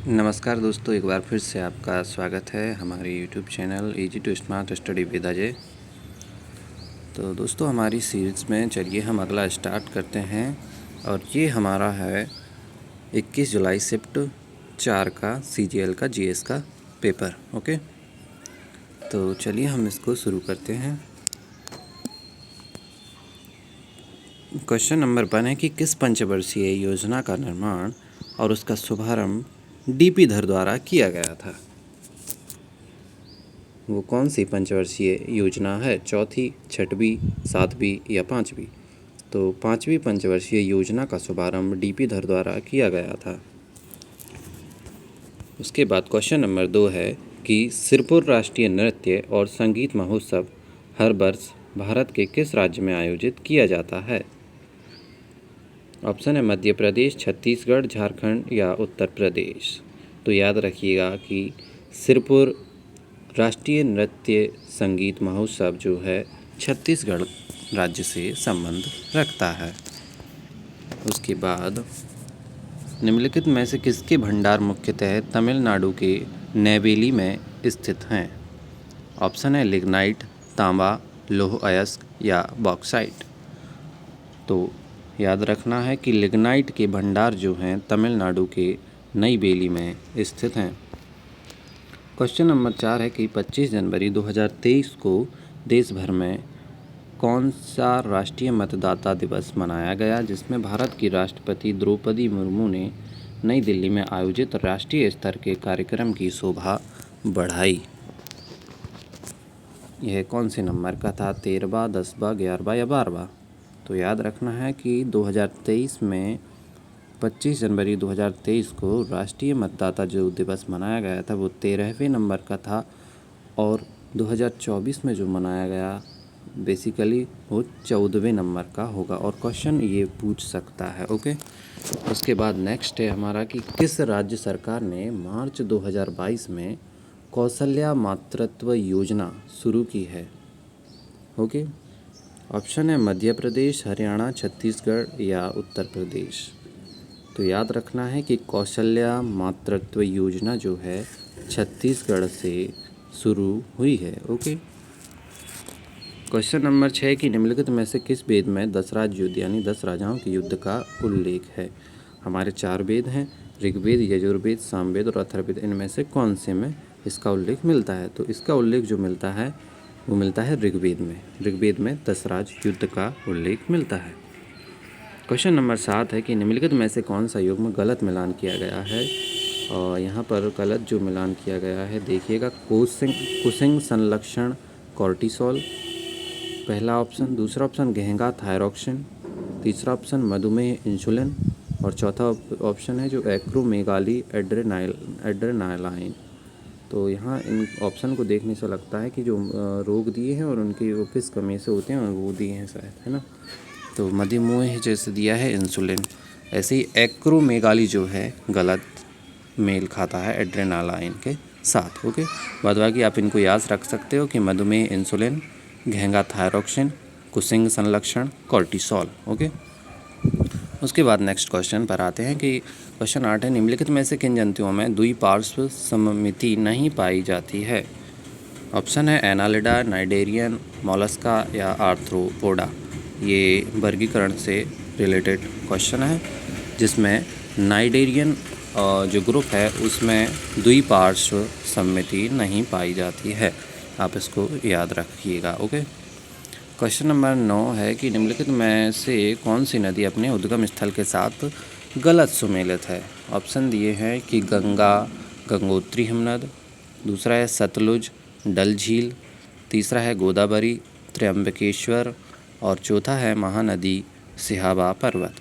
नमस्कार दोस्तों, एक बार फिर से आपका स्वागत है हमारे YouTube channel easy to smart study with Ajay. तो दोस्तों, हमारी सीरीज़ में चलिए हम अगला स्टार्ट करते हैं और ये हमारा है 21 जुलाई शिफ्ट 4 का CGL का GS का पेपर। ओके, तो चलिए हम इसको शुरू करते हैं। क्वेश्चन नंबर 1 है कि किस पंचवर्षीय योजना का निर्माण और उसका शुभारंभ DP धर द्वारा किया गया था। वो कौन सी पंचवर्षीय योजना है? चौथी, छठवीं, सातवीं या पाँचवीं? तो पाँचवीं पंचवर्षीय योजना का शुभारंभ DP धर द्वारा किया गया था। उसके बाद क्वेश्चन नंबर 2 है कि सिरपुर राष्ट्रीय नृत्य और संगीत महोत्सव हर वर्ष भारत के किस राज्य में आयोजित किया जाता है? ऑप्शन है मध्य प्रदेश, छत्तीसगढ़, झारखंड या उत्तर प्रदेश। तो याद रखिएगा कि सिरपुर राष्ट्रीय नृत्य संगीत महोत्सव जो है छत्तीसगढ़ राज्य से संबंध रखता है। उसके बाद निम्नलिखित में से किसके भंडार मुख्यतः तमिलनाडु के नेवेली में स्थित हैं? ऑप्शन है लिग्नाइट, तांबा, लौह अयस्क या बॉक्साइट। तो याद रखना है कि लिग्नाइट के भंडार जो हैं तमिलनाडु के नई बेली में स्थित हैं। क्वेश्चन नंबर 4 है कि 25 जनवरी 2023 को देश भर में कौन सा राष्ट्रीय मतदाता दिवस मनाया गया, जिसमें भारत की राष्ट्रपति द्रौपदी मुर्मू ने नई दिल्ली में आयोजित राष्ट्रीय स्तर के कार्यक्रम की शोभा बढ़ाई। यह कौन से नंबर का था? 13वां, 10वां, 11वां या 12वां? तो याद रखना है कि 2023 में 25 जनवरी 2023 को राष्ट्रीय मतदाता जो दिवस मनाया गया था वो 13वें नंबर का था और 2024 में जो मनाया गया बेसिकली वो 14वें नंबर का होगा और क्वेश्चन ये पूछ सकता है। ओके, उसके बाद नेक्स्ट है हमारा कि किस राज्य सरकार ने मार्च 2022 में कौशल्या मातृत्व योजना शुरू की है? ओके, ऑप्शन है मध्य प्रदेश, हरियाणा, छत्तीसगढ़ या उत्तर प्रदेश। तो याद रखना है कि कौशल्या मातृत्व योजना जो है छत्तीसगढ़ से शुरू हुई है। ओके, क्वेश्चन नंबर 6 कि निम्नलिखित में से किस वेद में 10 राजयुद्ध यानी 10 राजाओं के युद्ध का उल्लेख है? हमारे 4 वेद हैं, ऋग्वेद, यजुर्वेद, सामवेद और अथर्ववेद। इनमें से कौन से में इसका उल्लेख मिलता है? तो इसका उल्लेख जो मिलता है वो मिलता है ऋग्वेद में। ऋग्वेद में 10 राज युद्ध का उल्लेख मिलता है। क्वेश्चन नंबर 7 है कि निम्नलिखित में से कौन सा युग्म गलत मिलान किया गया है? और यहाँ पर गलत जो मिलान किया गया है देखिएगा, कुशिंग संलक्षण कॉर्टिसोल पहला ऑप्शन, दूसरा ऑप्शन घेंगा थायरॉक्सिन, तीसरा ऑप्शन मधुमेह इंसुलिन और चौथा ऑप्शन है जो एक्रोमेगाली एड्रेनालाइन। तो यहाँ इन ऑप्शन को देखने से लगता है कि जो रोग दिए हैं और उनके वो किस कमी से होते हैं वो दिए हैं शायद, है ना। तो मधुमेह जैसे दिया है इंसुलिन, ऐसे ही एक्रोमेगाली जो है गलत मेल खाता है एड्रेनालाइन के साथ। ओके, बाद बाकी आप इनको याद रख सकते हो कि मधुमेह इंसुलिन, घेंगा थायरॉक्सिन, कुशिंग संलक्षण कॉर्टिसोल। ओके, उसके बाद नेक्स्ट क्वेश्चन पर आते हैं कि क्वेश्चन 8 है निम्नलिखित में से किन जंतुओं में द्विपार्श्व सममिति नहीं पाई जाती है? ऑप्शन है एनालिडा, नाइडेरियन, मोलस्का या आर्थ्रोपोडा। ये वर्गीकरण से रिलेटेड क्वेश्चन है जिसमें नाइडेरियन जो ग्रुप है उसमें द्विपार्श्व सममिति नहीं पाई जाती है। आप इसको याद रखिएगा। ओके, क्वेश्चन नंबर 9 है कि निम्नलिखित में से कौन सी नदी अपने उद्गम स्थल के साथ गलत सुमेलित है? ऑप्शन दिए हैं कि गंगा, गंगोत्री हिमनद, दूसरा है सतलुज, डल झील, तीसरा है गोदावरी, त्र्यंबकेश्वर और चौथा है महानदी सिहाबा पर्वत।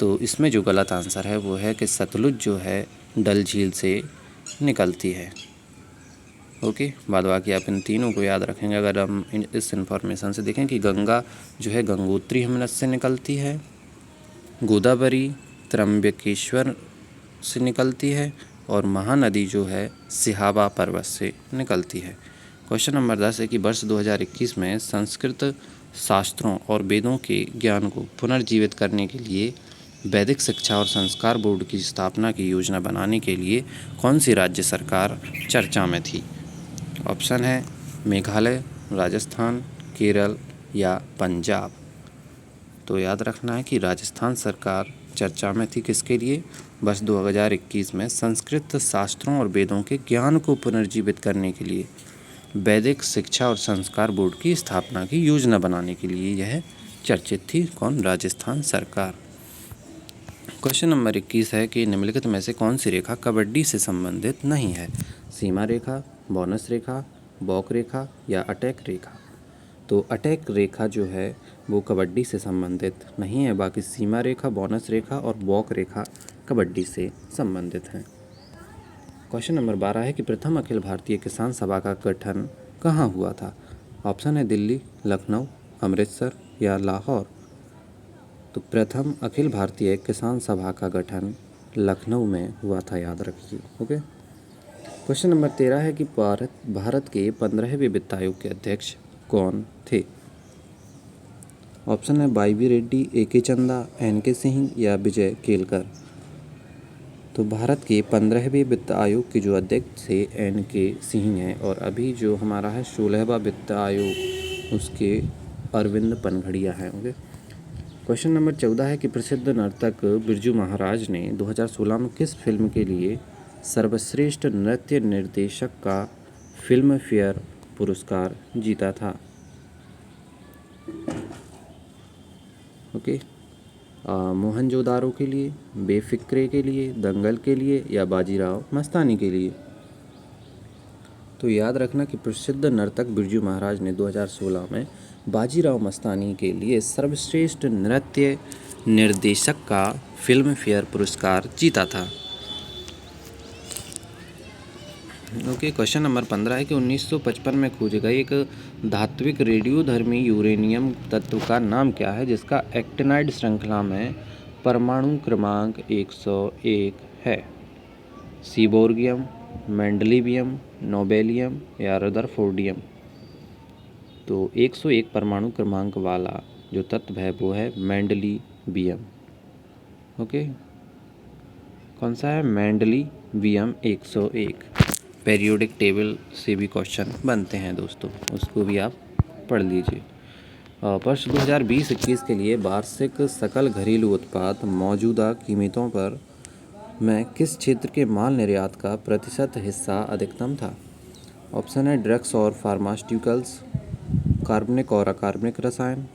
तो इसमें जो गलत आंसर है वो है कि सतलुज जो है डल झील से निकलती है। ओके, बाद बाकी आप इन तीनों को याद रखेंगे। अगर हम इस इन्फॉर्मेशन से देखें कि गंगा जो है गंगोत्री हिमनद से निकलती है, गोदावरी त्र्यंबकेश्वर से निकलती है और महानदी जो है सिहाबा पर्वत से निकलती है। क्वेश्चन नंबर 10 है कि वर्ष 2021 में संस्कृत शास्त्रों और वेदों के ज्ञान को पुनर्जीवित करने के लिए वैदिक शिक्षा और संस्कार बोर्ड की स्थापना की योजना बनाने के लिए कौन सी राज्य सरकार चर्चा में थी? ऑप्शन है मेघालय, राजस्थान, केरल या पंजाब। तो याद रखना है कि राजस्थान सरकार चर्चा में थी किसके लिए? वर्ष 2021 में संस्कृत शास्त्रों और वेदों के ज्ञान को पुनर्जीवित करने के लिए वैदिक शिक्षा और संस्कार बोर्ड की स्थापना की योजना बनाने के लिए यह चर्चित थी। कौन? राजस्थान सरकार। क्वेश्चन नंबर 21 है कि निम्नलिखित में से कौन सी रेखा कबड्डी से संबंधित नहीं है? सीमा रेखा, बोनस रेखा, बॉक रेखा या अटैक रेखा। तो अटैक रेखा जो है वो कबड्डी से संबंधित नहीं है, बाकी सीमा रेखा, बोनस रेखा और बॉक रेखा कबड्डी से संबंधित हैं। क्वेश्चन नंबर 12 है कि प्रथम अखिल भारतीय किसान सभा का गठन कहाँ हुआ था? ऑप्शन है दिल्ली, लखनऊ, अमृतसर या लाहौर। तो प्रथम अखिल भारतीय किसान सभा का गठन लखनऊ में हुआ था, याद रखिए। ओके। क्वेश्चन नंबर 13 है कि भारत के 15वें वित्त आयोग के अध्यक्ष कौन थे? ऑप्शन है वाई.वी. रेड्डी, ए.के. चंदा, एन.के. सिंह या विजय केलकर। तो भारत के 15वें वित्त आयोग के जो अध्यक्ष थे एन.के. सिंह हैं, और अभी जो हमारा है 16वां वित्त आयोग उसके अरविंद पनघड़िया हैं। ओके। क्वेश्चन नंबर 14 है कि प्रसिद्ध नर्तक बिरजू महाराज ने 2016 में किस फिल्म के लिए सर्वश्रेष्ठ नृत्य निर्देशक का फिल्म फेयर पुरस्कार जीता था? ओके। मोहनजोदारो के लिए, बेफिक्रे के लिए, दंगल के लिए या बाजीराव मस्तानी के लिए। तो याद रखना कि प्रसिद्ध नर्तक बिरजू महाराज ने 2016 में बाजीराव मस्तानी के लिए सर्वश्रेष्ठ नृत्य निर्देशक का फिल्म फेयर पुरस्कार जीता था। ओके। क्वेश्चन नंबर 15 है कि 1955 में खोजे गए एक धात्विक रेडियोधर्मी यूरेनियम तत्व का नाम क्या है जिसका एक्टिनाइड श्रृंखला में परमाणु क्रमांक 101 है? सीबोर्गियम, मेंडलीवियम, नोबेलियम या रदरफोर्डियम। तो 101 परमाणु क्रमांक वाला जो तत्व है वो है मेंडलीवियम। ओके। कौन सा है? मेंडलीवियम 101। पेरियोडिक टेबल से भी क्वेश्चन बनते हैं दोस्तों, उसको भी आप पढ़ लीजिए। वर्ष 2020-21 के लिए वार्षिक सकल घरेलू उत्पाद मौजूदा कीमतों पर में किस क्षेत्र के माल निर्यात का प्रतिशत हिस्सा अधिकतम था? ऑप्शन है ड्रग्स और फार्मास्यूटिकल्स, कार्बनिक और अकार्बनिक रसायन,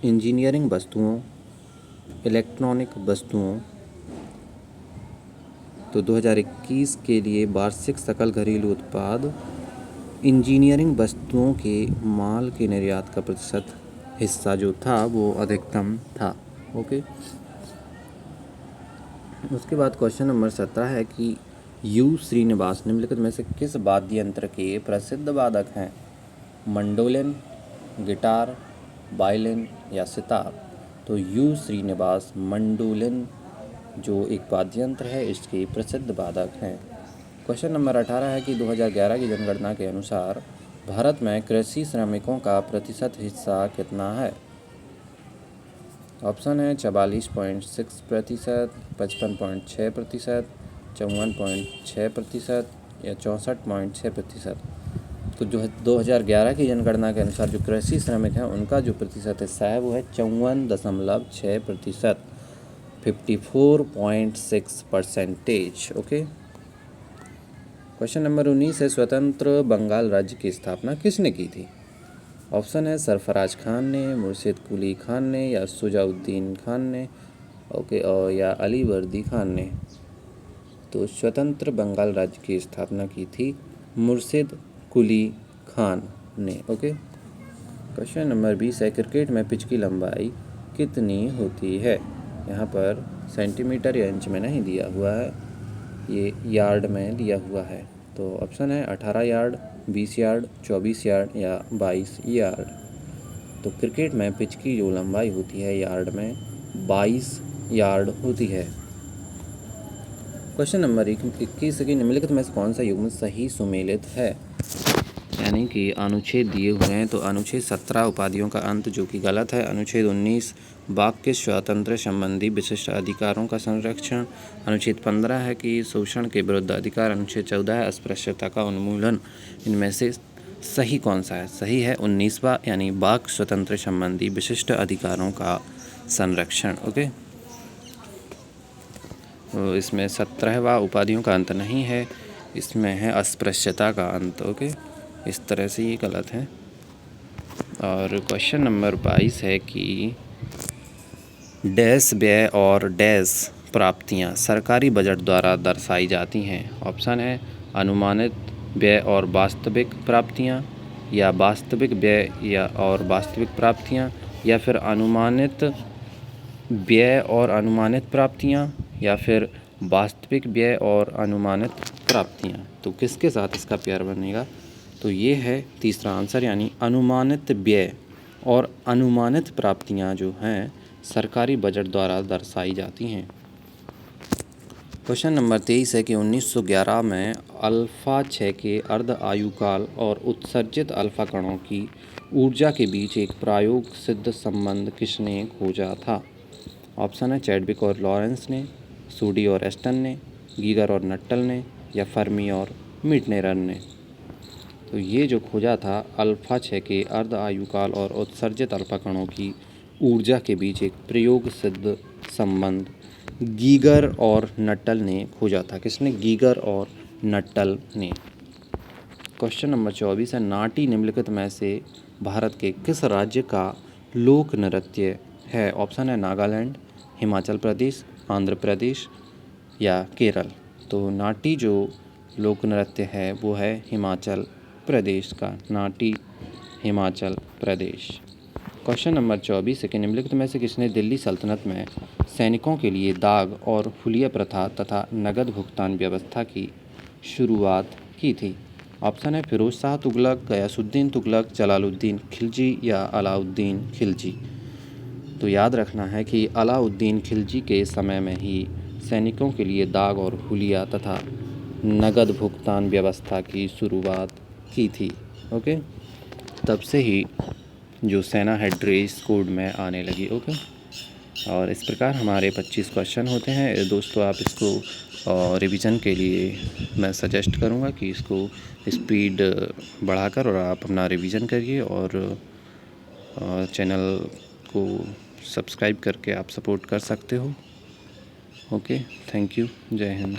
इंजीनियरिंग वस्तुओं, इलेक्ट्रॉनिक वस्तुओं। तो 2021 के लिए वार्षिक सकल घरेलू उत्पाद इंजीनियरिंग वस्तुओं के माल के निर्यात का प्रतिशत हिस्सा जो था वो अधिकतम था। ओके। उसके बाद क्वेश्चन नंबर 17 है कि यू श्रीनिवास निम्नलिखित में से किस वाद्य यंत्र के प्रसिद्ध वादक हैं? मंडोलिन, गिटार, वायलिन या सितार। तो यू श्रीनिवास मंडोलिन जो एक वाद्य यंत्र है इसके प्रसिद्ध वादक हैं। क्वेश्चन नंबर 18 है कि 2011 की जनगणना के अनुसार भारत में कृषि श्रमिकों का प्रतिशत हिस्सा कितना है? ऑप्शन है 44.6%, 55.6%, 54.6% या 64.6%। तो जो 2011 की जनगणना के अनुसार जो कृषि श्रमिक हैं उनका जो प्रतिशत हिस्सा है वो है 54.6%, 54.6%। ओके। क्वेश्चन नंबर 19 है स्वतंत्र बंगाल राज्य की स्थापना किसने की थी? ऑप्शन है सरफराज खान ने, मुर्शिद कुली खान ने या शुजाउद्दीन खान ने। ओके। और या अली वर्दी खान ने। तो स्वतंत्र बंगाल राज्य की स्थापना की थी मुर्शिद कुली खान ने। ओके। क्वेश्चन नंबर 20 है क्रिकेट में पिच की लंबाई कितनी होती है? यहाँ पर सेंटीमीटर या इंच में नहीं दिया हुआ है, ये यार्ड में दिया हुआ है। तो ऑप्शन है 18 यार्ड, 20 यार्ड, 24 यार्ड या 22 यार्ड। तो क्रिकेट में पिच की जो लंबाई होती है यार्ड में 22 यार्ड होती है। क्वेश्चन नंबर 21 की निम्नलिखित में से कौन सा युग्म सही सुमेलित है? यानी कि अनुच्छेद दिए हुए हैं, तो अनुच्छेद 17 उपाधियों का अंत, जो कि गलत है। अनुच्छेद 19 वाक के स्वातंत्र्य संबंधी विशिष्ट अधिकारों का संरक्षण। अनुच्छेद 15 है कि शोषण के विरुद्ध अधिकार। अनुच्छेद 14 है अस्पृश्यता का उन्मूलन। इनमें से सही कौन सा है? सही है 19वां, यानी वाक स्वतंत्र संबंधी विशिष्ट अधिकारों का संरक्षण। ओके, तो इसमें 17वां उपाधियों का अंत नहीं है, इसमें है अस्पृश्यता का अंत। ओके, इस तरह से ये गलत है। और क्वेश्चन नंबर 22 है कि डैश व्यय और डैश प्राप्तियां सरकारी बजट द्वारा दर्शाई जाती हैं। ऑप्शन है अनुमानित व्यय और वास्तविक प्राप्तियां, या वास्तविक व्यय या और वास्तविक प्राप्तियां, या फिर अनुमानित व्यय और अनुमानित प्राप्तियां, या फिर वास्तविक व्यय और अनुमानित प्राप्तियां। तो किसके साथ इसका पेयर बनेगा? तो ये है तीसरा आंसर, यानी अनुमानित व्यय और अनुमानित प्राप्तियां जो हैं सरकारी बजट द्वारा दर्शाई जाती हैं। क्वेश्चन नंबर 23 है कि 1911 में अल्फा 6 के अर्ध आयुकाल और उत्सर्जित अल्फा कणों की ऊर्जा के बीच एक प्रायोग सिद्ध संबंध किसने खोजा था? ऑप्शन है चैडविक और लॉरेंस ने, सूडी और एस्टन ने, गीगर और नट्टल ने, या फर्मी और मिटनेर ने। तो ये जो खोजा था अल्फा 6 के अर्ध आयुकाल और उत्सर्जित अल्फा कणों की ऊर्जा के बीच एक प्रयोग सिद्ध संबंध गीगर और नट्टल ने खोजा था। किसने? गीगर और नट्टल ने। क्वेश्चन नंबर 24 है नाटी निम्नलिखित में से भारत के किस राज्य का लोक नृत्य है? ऑप्शन है नागालैंड, हिमाचल प्रदेश, आंध्र प्रदेश, या केरल। तो नाटी जो लोक नृत्य है वो है हिमाचल प्रदेश का। नाटी हिमाचल प्रदेश। क्वेश्चन नंबर 24 है कि निम्नलिखित में से किसने दिल्ली सल्तनत में सैनिकों के लिए दाग और हुलिया प्रथा तथा नगद भुगतान व्यवस्था की शुरुआत की थी? ऑप्शन है फिरोज शाह तुगलक, गयासुद्दीन तुगलक, जलालुद्दीन खिलजी, या अलाउद्दीन खिलजी। तो याद रखना है कि अलाउद्दीन खिलजी के समय में ही सैनिकों के लिए दाग और हुलिया तथा नगद भुगतान व्यवस्था की शुरुआत की थी। ओके, तब से ही जो सेना है ड्रेस कोड में आने लगी। ओके, और इस प्रकार हमारे 25 क्वेश्चन होते हैं दोस्तों। आप इसको रिवीजन के लिए मैं सजेस्ट करूँगा कि इसको स्पीड बढ़ाकर और आप अपना रिवीजन करिए, और चैनल को सब्सक्राइब करके आप सपोर्ट कर सकते हो। ओके, थैंक यू, जय हिंद।